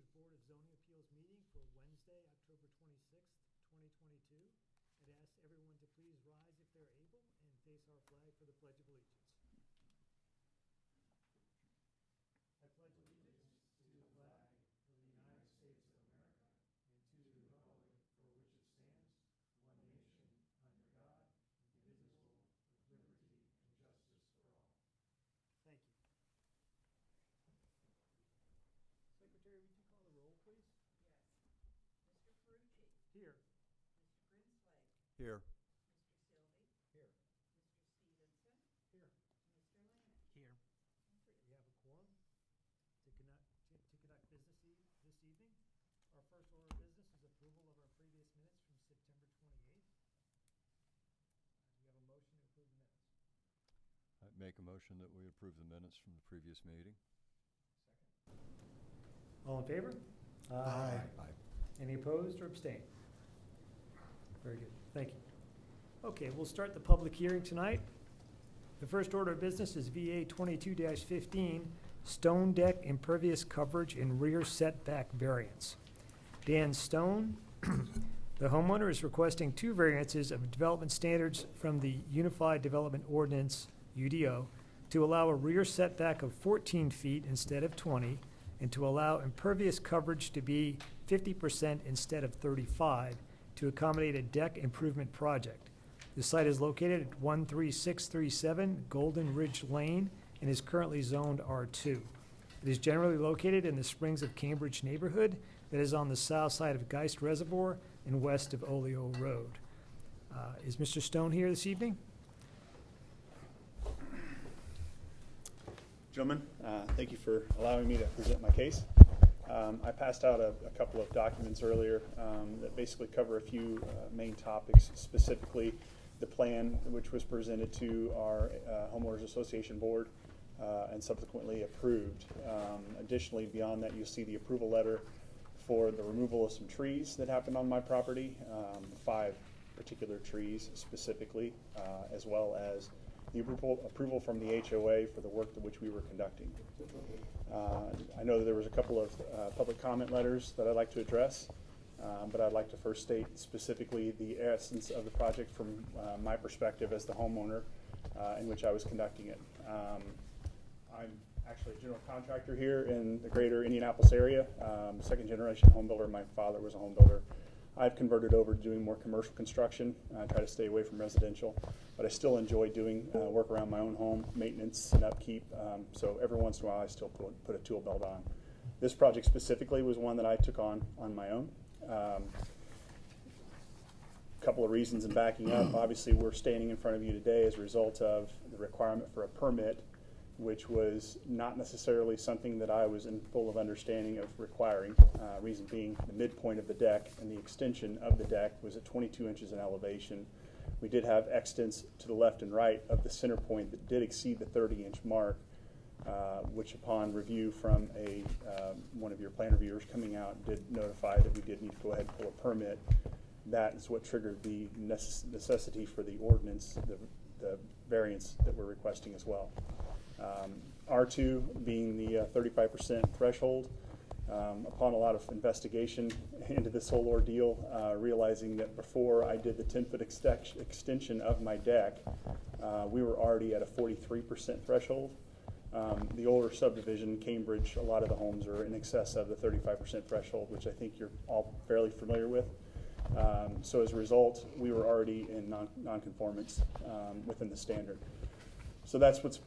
Chapter's Board of Zoning Appeals meeting for Wednesday, October 26th, 2022. I'd ask everyone to please rise if they're able and face our flag for the Pledge of Allegiance. I pledge allegiance to the flag of the United States of America and to the republic for which it stands, one nation, under God, indivisible, with liberty and justice for all. Thank you. Secretary, would you call the roll, please? Yes. Mr. Ferrucci. Here. Mr. Grinsley. Here. Mr. Sylvie. Here. Mr. Stevenson. Here. Mr. Lanick. Here. We have a quorum to conduct business this evening. Our first order of business is approval of our previous minutes from September 28th. Do we have a motion to approve the minutes? I'd make a motion that we approve the minutes from the previous meeting. Second. All in favor? Aye. Any opposed or abstained? Very good. Thank you. Okay, we'll start the public hearing tonight. The first order of business is VA 22-15, stone deck impervious coverage and rear setback variance. Dan Stone, the homeowner, is requesting two variances of development standards from the Unified Development Ordinance, UDO, to allow a rear setback of 14 feet instead of 20, and to allow impervious coverage to be 50% instead of 35 to accommodate a deck improvement project. The site is located at 13637 Golden Ridge Lane and is currently zoned R2. It is generally located in the Springs of Cambridge neighborhood that is on the south side of Geist Reservoir and west of Oleo Road. Is Mr. Stone here this evening? Gentlemen, thank you for allowing me to present my case. I passed out a couple of documents earlier that basically cover a few main topics, specifically the plan which was presented to our Homeowners Association Board and subsequently approved. Additionally, beyond that, you'll see the approval letter for the removal of some trees that happened on my property, 5 particular trees specifically, as well as the approval from the HOA for the work which we were conducting. I know that there was a couple of public comment letters that I'd like to address, but I'd like to first state specifically the essence of the project from my perspective as the homeowner in which I was conducting it. I'm actually a general contractor here in the greater Indianapolis area, second generation home builder. My father was a home builder. I've converted over to doing more commercial construction. I try to stay away from residential, but I still enjoy doing work around my own home, maintenance and upkeep. So every once in a while I still put a tool belt on. This project specifically was one that I took on my own. Couple of reasons in backing up. Obviously, we're standing in front of you today as a result of the requirement for a permit, which was not necessarily something that I was in full of understanding of requiring. Reason being, the midpoint of the deck and the extension of the deck was at 22 inches in elevation. We did have extents to the left and right of the center point that did exceed the 30-inch mark, which upon review from one of your plan reviewers coming out did notify that we did need to go ahead and pull a permit. That is what triggered the necessity for the ordinance, the variance that we're requesting as well. R2 being the 35% threshold. Upon a lot of investigation into this whole ordeal, realizing that before I did the 10-foot extension of my deck, we were already at a 43% threshold. The older subdivision, Cambridge, a lot of the homes are in excess of the 35% threshold, which I think you're all fairly familiar with. So as a result, we were already in non-conformance within the standard. So that's what's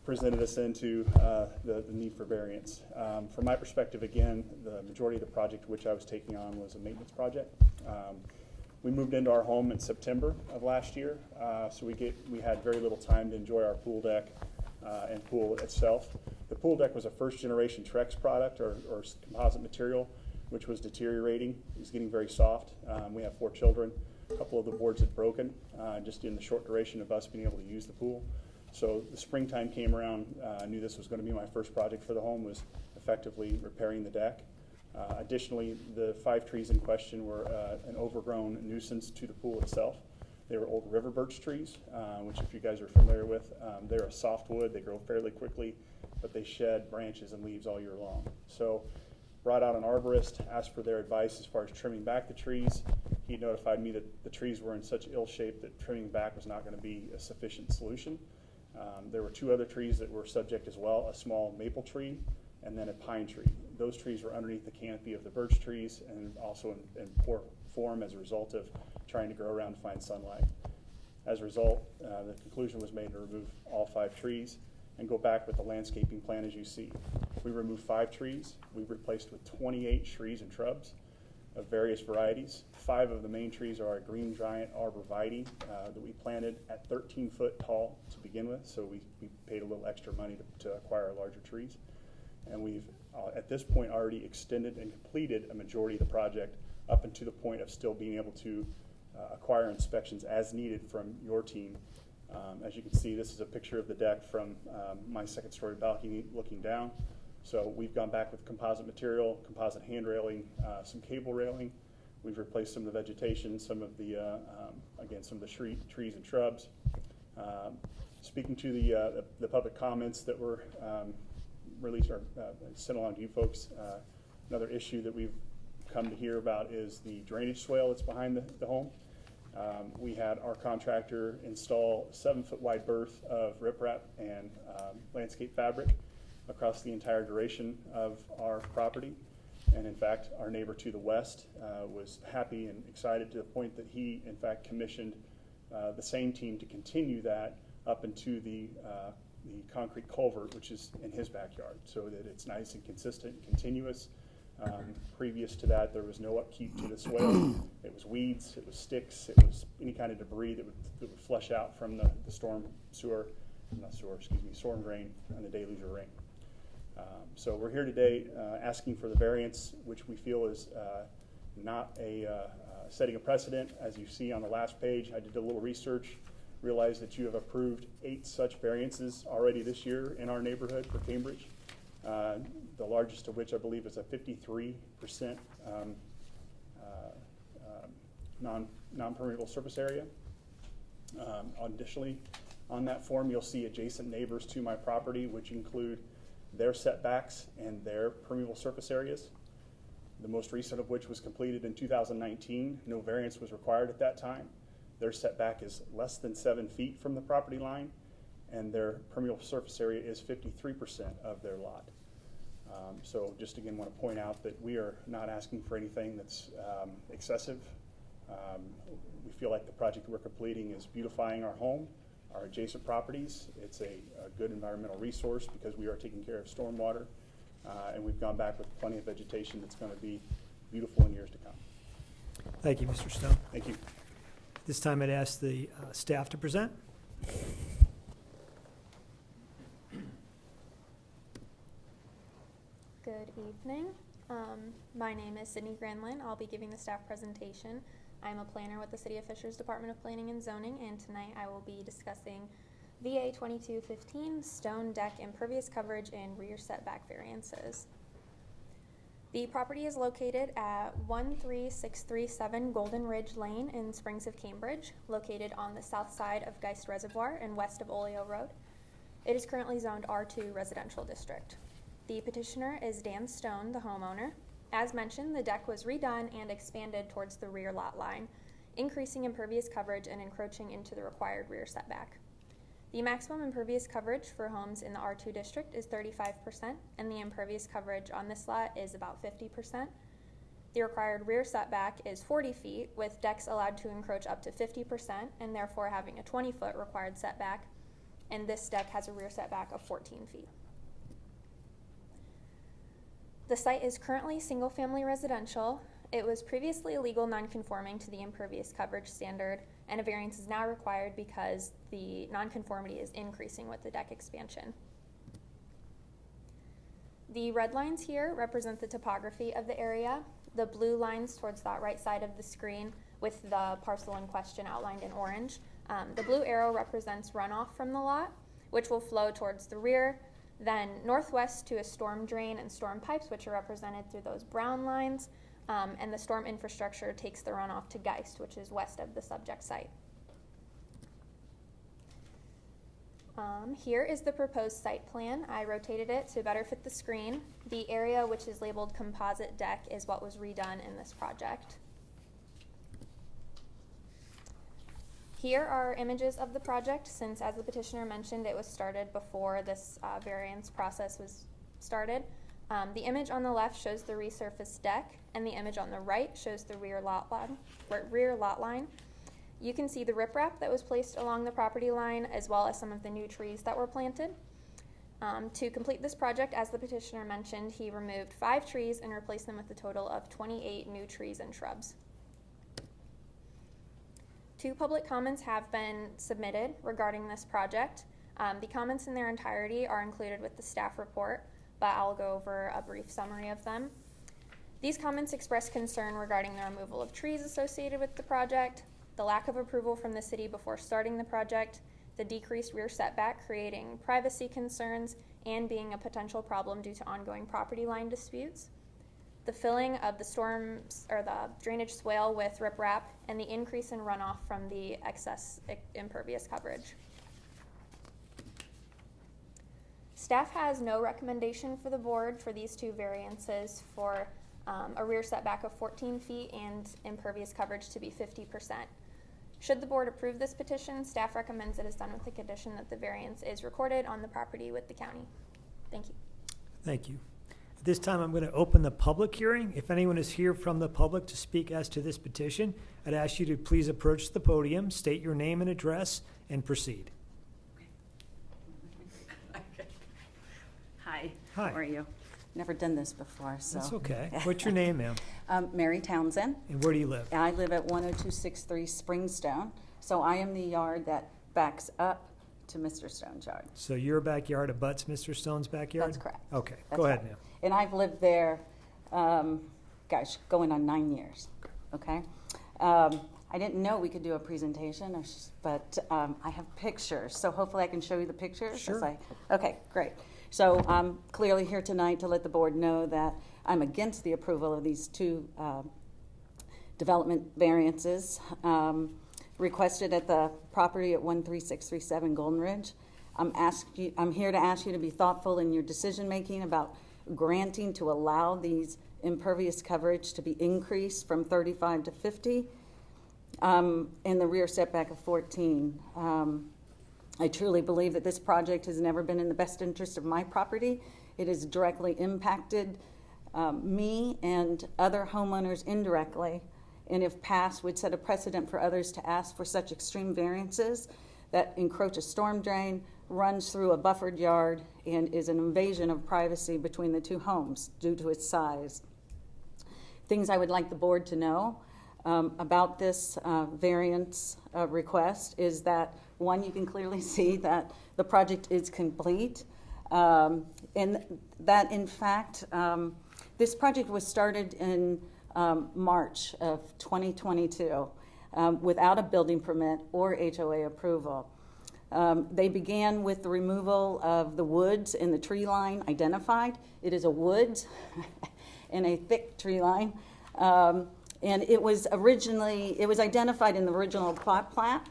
presented us into the need for variance. From my perspective, again, the majority of the project which I was taking on was a maintenance project. We moved into our home in September of last year, so we had very little time to enjoy our pool deck and pool itself. The pool deck was a first-generation Trex product or composite material, which was deteriorating. It was getting very soft. We have 4 children. A couple of the boards had broken just in the short duration of us being able to use the pool. So the springtime came around. I knew this was going to be my first project for the home, was effectively repairing the deck. Additionally, the 5 trees in question were an overgrown nuisance to the pool itself. They were old river birch trees, which if you guys are familiar with, they're a softwood. They grow fairly quickly, but they shed branches and leaves all year long. So brought out an arborist, asked for their advice as far as trimming back the trees. He notified me that the trees were in such ill shape that trimming back was not going to be a sufficient solution. There were 2 other trees that were subject as well, a small maple tree and then a pine tree. Those trees were underneath the canopy of the birch trees and also in poor form as a result of trying to grow around to find sunlight. As a result, the conclusion was made to remove all 5 trees and go back with the landscaping plan as you see. We removed 5 trees. We replaced with 28 trees and shrubs of various varieties. 5 of the main trees are our green giant arborvitae that we planted at 13 foot tall to begin with, so we paid a little extra money to acquire larger trees. And we've, at this point, already extended and completed a majority of the project up into the point of still being able to acquire inspections as needed from your team. As you can see, this is a picture of the deck from my 2nd story balcony looking down. So we've gone back with composite material, composite hand railing, some cable railing. We've replaced some of the vegetation, some of the, again, some of the trees and shrubs. Speaking to the public comments that were released or sent along to you folks, another issue that we've come to hear about is the drainage swale that's behind the home. We had our contractor install 7-foot wide berth of riprap and landscape fabric across the entire duration of our property. And in fact, our neighbor to the west was happy and excited to the point that he, in fact, commissioned the same team to continue that up into the concrete culvert, which is in his backyard, so that it's nice and consistent and continuous. Previous to that, there was no upkeep to the swale. It was weeds, it was sticks, it was any kind of debris that would flush out from the storm drain and the deluge of rain. So we're here today asking for the variance, which we feel is not setting a precedent. As you see on the last page, I did a little research, realized that you have approved 8 such variances already this year in our neighborhood for Cambridge. The largest of which I believe is a 53% non-permeable surface area. Additionally, on that form, you'll see adjacent neighbors to my property, which include their setbacks and their permeable surface areas. The most recent of which was completed in 2019. No variance was required at that time. Their setback is less than 7 feet from the property line, and their permeable surface area is 53% of their lot. So just again want to point out that we are not asking for anything that's excessive. We feel like the project we're completing is beautifying our home, our adjacent properties. It's a good environmental resource because we are taking care of stormwater, and we've gone back with plenty of vegetation that's going to be beautiful in years to come. Thank you, Mr. Stone. Thank you. This time I'd ask the staff to present. Good evening. My name is Sydney Granlin. I'll be giving the staff presentation. I'm a planner with the City of Fishers Department of Planning and Zoning, and tonight I will be discussing VA 2215 stone deck impervious coverage and rear setback variances. The property is located at 13637 Golden Ridge Lane in Springs of Cambridge, located on the south side of Geist Reservoir and west of Oleo Road. It is currently zoned R2 Residential District. The petitioner is Dan Stone, the homeowner. As mentioned, the deck was redone and expanded towards the rear lot line, increasing impervious coverage and encroaching into the required rear setback. The maximum impervious coverage for homes in the R2 district is 35%, and the impervious coverage on this lot is about 50%. The required rear setback is 40 feet, with decks allowed to encroach up to 50%, and therefore having a 20-foot required setback, and this deck has a rear setback of 14 feet. The site is currently single-family residential. It was previously illegal non-conforming to the impervious coverage standard, and a variance is now required because the non-conformity is increasing with the deck expansion. The red lines here represent the topography of the area. The blue lines towards that right side of the screen with the parcel in question outlined in orange. The blue arrow represents runoff from the lot, which will flow towards the rear, then northwest to a storm drain and storm pipes, which are represented through those brown lines, and the storm infrastructure takes the runoff to Geist, which is west of the subject site. Here is the proposed site plan. I rotated it to better fit the screen. The area which is labeled composite deck is what was redone in this project. Here are images of the project, since, as the petitioner mentioned, it was started before this variance process was started. The image on the left shows the resurfaced deck, and the image on the right shows the rear lot line. You can see the riprap that was placed along the property line, as well as some of the new trees that were planted. To complete this project, as the petitioner mentioned, he removed 5 trees and replaced them with a total of 28 new trees and shrubs. 2 public comments have been submitted regarding this project. The comments in their entirety are included with the staff report, but I'll go over a brief summary of them. These comments express concern regarding the removal of trees associated with the project, the lack of approval from the city before starting the project, the decreased rear setback creating privacy concerns and being a potential problem due to ongoing property line disputes, the filling of the drainage swale with riprap, and the increase in runoff from the excess impervious coverage. Staff has no recommendation for the board for these 2 variances for a rear setback of 14 feet and impervious coverage to be 50%. Should the board approve this petition, staff recommends it is done with the condition that the variance is recorded on the property with the county. Thank you. Thank you. At this time, I'm going to open the public hearing. If anyone is here from the public to speak as to this petition, I'd ask you to please approach the podium, state your name and address, and proceed. Hi. Hi. How are you? Never done this before, so. That's okay. What's your name, ma'am? Mary Townsend. And where do you live? I live at 10263 Springstone, so I am the yard that backs up to Mr. Stone's yard. So your backyard abuts Mr. Stone's backyard? That's correct. Okay, That's go ahead, right. ma'am. And I've lived there, going on 9 years, okay? I didn't know we could do a presentation, but I have pictures, so hopefully I can show you the pictures. Sure. Okay, great. So I'm clearly here tonight to let the board know that I'm against the approval of these 2 development variances requested at the property at 13637 Golden Ridge. I'm here to ask you to be thoughtful in your decision making about granting to allow these impervious coverage to be increased from 35 to 50 and the rear setback of 14. I truly believe that this project has never been in the best interest of my property. It has directly impacted me and other homeowners indirectly, and if passed, would set a precedent for others to ask for such extreme variances that encroach a storm drain, runs through a buffered yard, and is an invasion of privacy between the 2 homes due to its size. Things I would like the board to know about this variance request is that, 1, you can clearly see that the project is complete, and that, in fact, this project was started in March of 2022 without a building permit or HOA approval. They began with the removal of the woods and the tree line identified. It is a woods and a thick tree line. And it was identified in the original plot plat.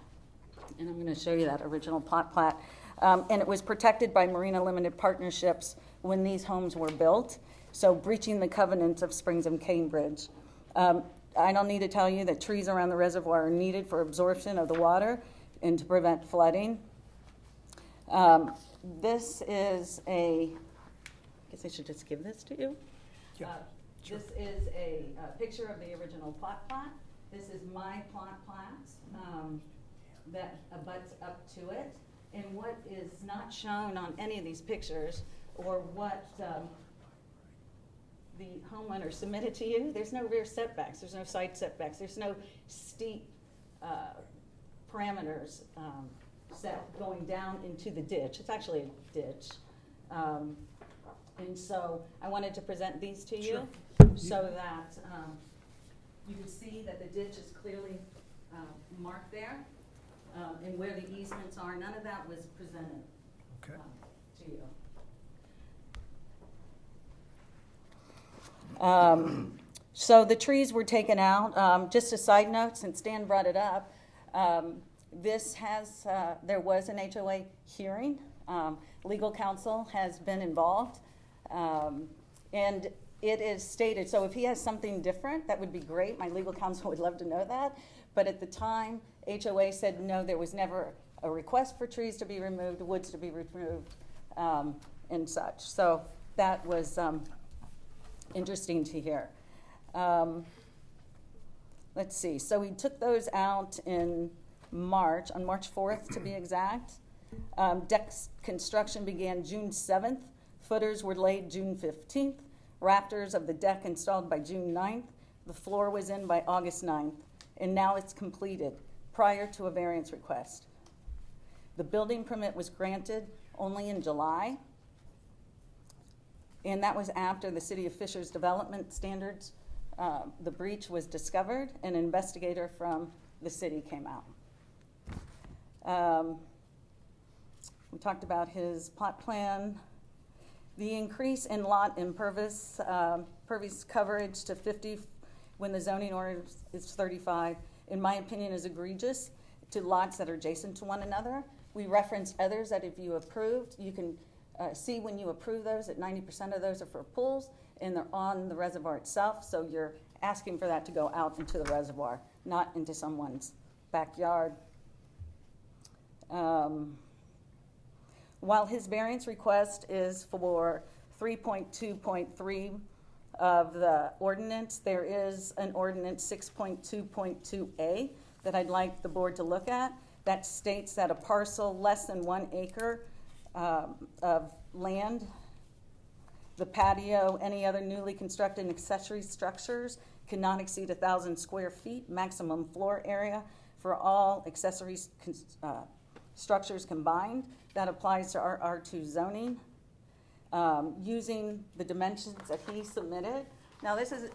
And I'm going to show you that original plot plat. And it was protected by Marina Limited Partnerships when these homes were built. So breaching the covenants of Springs and Cambridge. I don't need to tell you that trees around the reservoir are needed for absorption of the water and to prevent flooding. This is I guess I should just give this to you. Yeah, sure. This is a picture of the original plot plat. This is my plot plat that abuts up to it. And what is not shown on any of these pictures, or what the homeowner submitted to you, there's no rear setbacks, there's no side setbacks, there's no steep parameters set going down into the ditch. It's actually a ditch. And so I wanted to present these to you so that you can see that the ditch is clearly marked there, and where the easements are. None of that was presented to you. So the trees were taken out. Just a side note, since Dan brought it up, This has, there was an HOA hearing. Legal counsel has been involved. And it is stated, so if he has something different, that would be great. My legal counsel would love to know that. But at the time, HOA said no, there was never a request for trees to be removed, woods to be removed, and such. So that was interesting to hear. Let's see, so we took those out in March, on March 4th to be exact. Deck construction began June 7th. Footers were laid June 15th. Rafters of the deck installed by June 9th. The floor was in by August 9th. And now it's completed prior to a variance request. The building permit was granted only in July. And that was after the City of Fishers development standards, the breach was discovered. An investigator from the city came out. We talked about his plot plan. The increase in lot impervious coverage to 50 when the zoning order is 35, in my opinion, is egregious to lots that are adjacent to one another. We referenced others that if you approved, you can see when you approve those that 90% of those are for pools and they're on the reservoir itself, so you're asking for that to go out into the reservoir, not into someone's backyard. While his variance request is for 3.2.3 of the ordinance, there is an ordinance 6.2.2A that I'd like the board to look at that states that a parcel less than 1 acre of land, the patio, any other newly constructed accessory structures cannot exceed 1,000 square feet maximum floor area for all accessory structures combined. That applies to our R2 zoning. Using the dimensions that he submitted. Now this is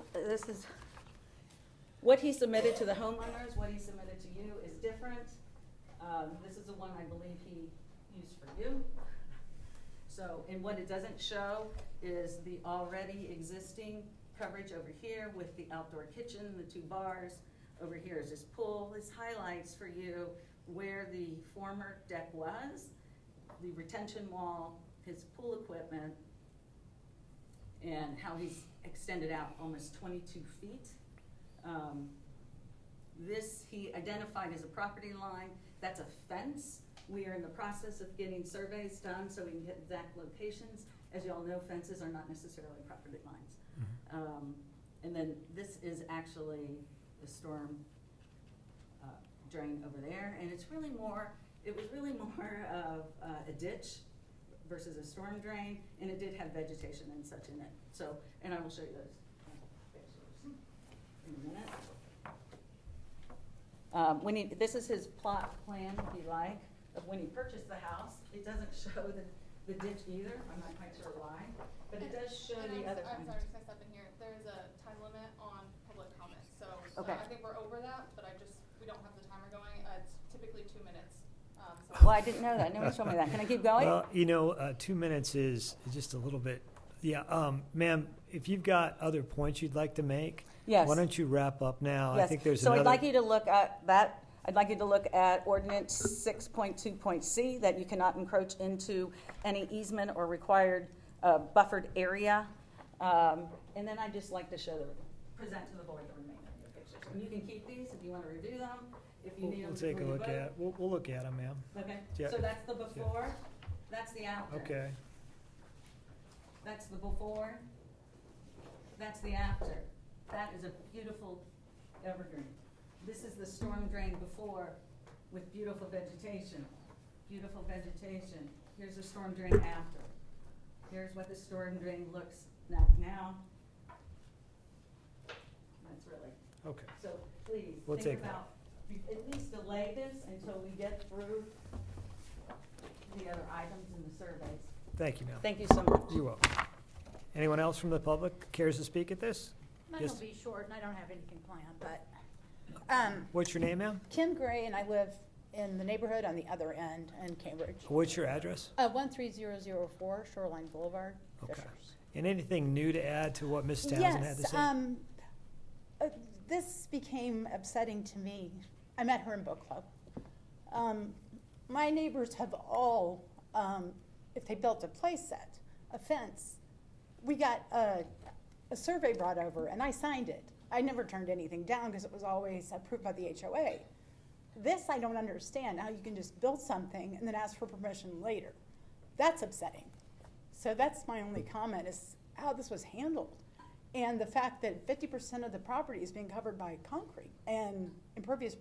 what he submitted to the homeowners, what he submitted to you is different. This is the one I believe he used for you. So, and what it doesn't show is the already existing coverage over here with the outdoor kitchen, the 2 bars. Over here is his pool. This highlights for you where the former deck was, the retention wall, his pool equipment, and how he's extended out almost 22 feet. This he identified as a property line. That's a fence. We are in the process of getting surveys done so we can get exact locations. As you all know, fences are not necessarily property lines. Mm-hmm. And then this is actually the storm drain over there, and it's really more, it was really more of a ditch versus a storm drain, and it did have vegetation and such in it. So, and I will show you those pictures in a minute. This is his plot plan, if you like, of when he purchased the house. It doesn't show the ditch either. I'm not quite sure why, but it does show the other. I'm sorry, can I step in here? There is a time limit on public comment, so okay. I think we're over that, but we don't have the timer going. It's typically 2 minutes. Well, I didn't know that. Nobody told me that. Can I keep going? Well, 2 minutes is just a little bit. Yeah, ma'am, if you've got other points you'd like to make, yes. Why don't you wrap up now? Yes. I think there's so another. I'd like you to look at that. I'd like you to look at ordinance 6.2.c, that you cannot encroach into any easement or required buffered area. And then I'd just like to present to the board the remainder of your pictures. And you can keep these if you want to review them. If you need them We'll take a before you look vote. at. We'll look at them, ma'am. Okay. Yeah. So that's the before. That's the after. Okay. That's the before. That's the after. That is a beautiful evergreen. This is the storm drain before with beautiful vegetation. Beautiful vegetation. Here's the storm drain after. Here's what the storm drain looks now. That's really. Okay. So please We'll think take that. about, at least delay this until we get through the other items in the surveys. Thank you, ma'am. Thank you so much. You're welcome. Anyone else from the public cares to speak at this? Mine Yes. will be short, and I don't have anything planned, but What's your name, ma'am? Kim Gray, and I live in the neighborhood on the other end in Cambridge. What's your address? 13004 Shoreline Boulevard, Okay. Fishers. And anything new to add to what Ms. Townsend had to say? This became upsetting to me. I met her in book club. My neighbors have all, if they built a playset, a fence, we got a survey brought over and I signed it. I never turned anything down because it was always approved by the HOA. This I don't understand, how you can just build something and then ask for permission later. That's upsetting. So that's my only comment, is how this was handled. And the fact that 50% of the property is being covered by concrete and impervious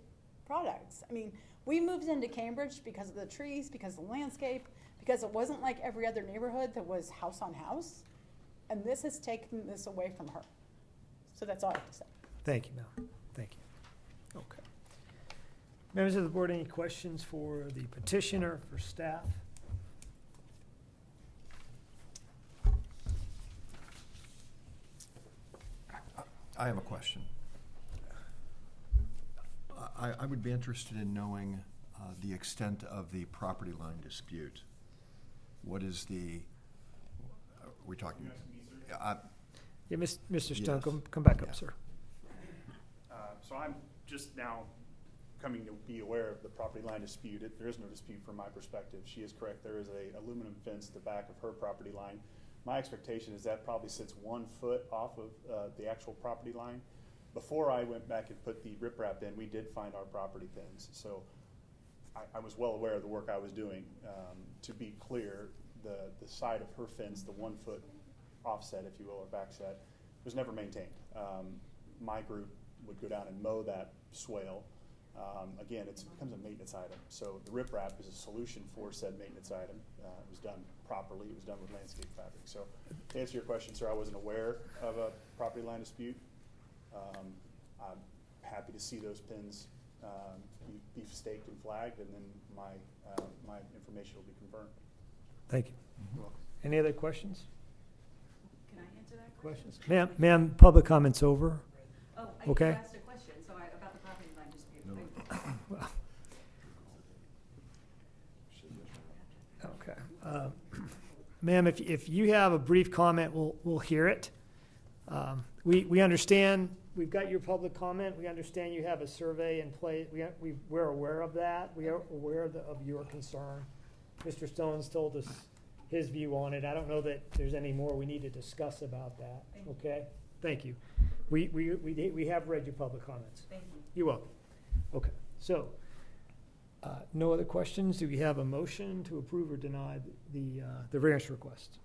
products. I mean, we moved into Cambridge because of the trees, because of the landscape, because it wasn't like every other neighborhood that was house on house. And this has taken this away from her. So that's all I have to say. Thank you, Mel. Thank you. Okay. Members of the board, any questions for the petitioner, for staff? I have a question. I would be interested in knowing the extent of the property line dispute. What is the, are we talking? Yeah, Mr. Stone, Yes. come back up, Yeah. sir. So I'm just now coming to be aware of the property line dispute. There is no dispute from my perspective. She is correct. There is a aluminum fence at the back of her property line. My expectation is that probably sits 1 foot off of the actual property line. Before I went back and put the riprap in, we did find our property pins. So I was well aware of the work I was doing. To be clear, the side of her fence, the 1 foot offset, if you will, or backset, was never maintained. My group would go down and mow that swale. Again, it becomes a maintenance item. So the riprap is a solution for said maintenance item. It was done properly. It was done with landscape fabric. So to answer your question, sir, I wasn't aware of a property line dispute. I'm happy to see those pins be staked and flagged, and then my information will be confirmed. Thank you. You're welcome. Any other questions? Can I answer that Questions? Ma'am, public comment's over. Oh, Okay. you asked a question, so about the property line dispute. No. Thank you. Okay. Ma'am, if you have a brief comment, we'll hear it. We understand, we've got your public comment. We understand you have a survey in place. We're aware of that. We are aware of your concern. Mr. Stone's told us his view on it. I don't know that there's any more we need to discuss about that. Okay? Thank you. We have read your public comments. Thank you. You're welcome. Okay, so, no other questions? Do we have a motion to approve or deny the variance request?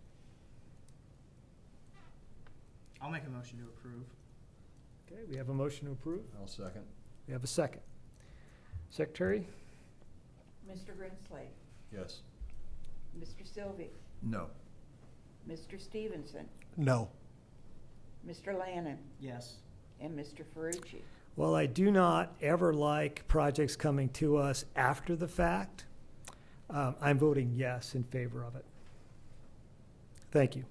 I'll make a motion to approve. Okay, we have a motion to approve. I'll second. We have a second. Secretary? Mr. Grinsley, Yes. Mr. Sylvie, No. Mr. Stevenson, No. Mr. Lannon, Yes. and Mr. Ferrucci. Well, I do not ever like projects coming to us after the fact. I'm voting yes in favor of it. Thank you.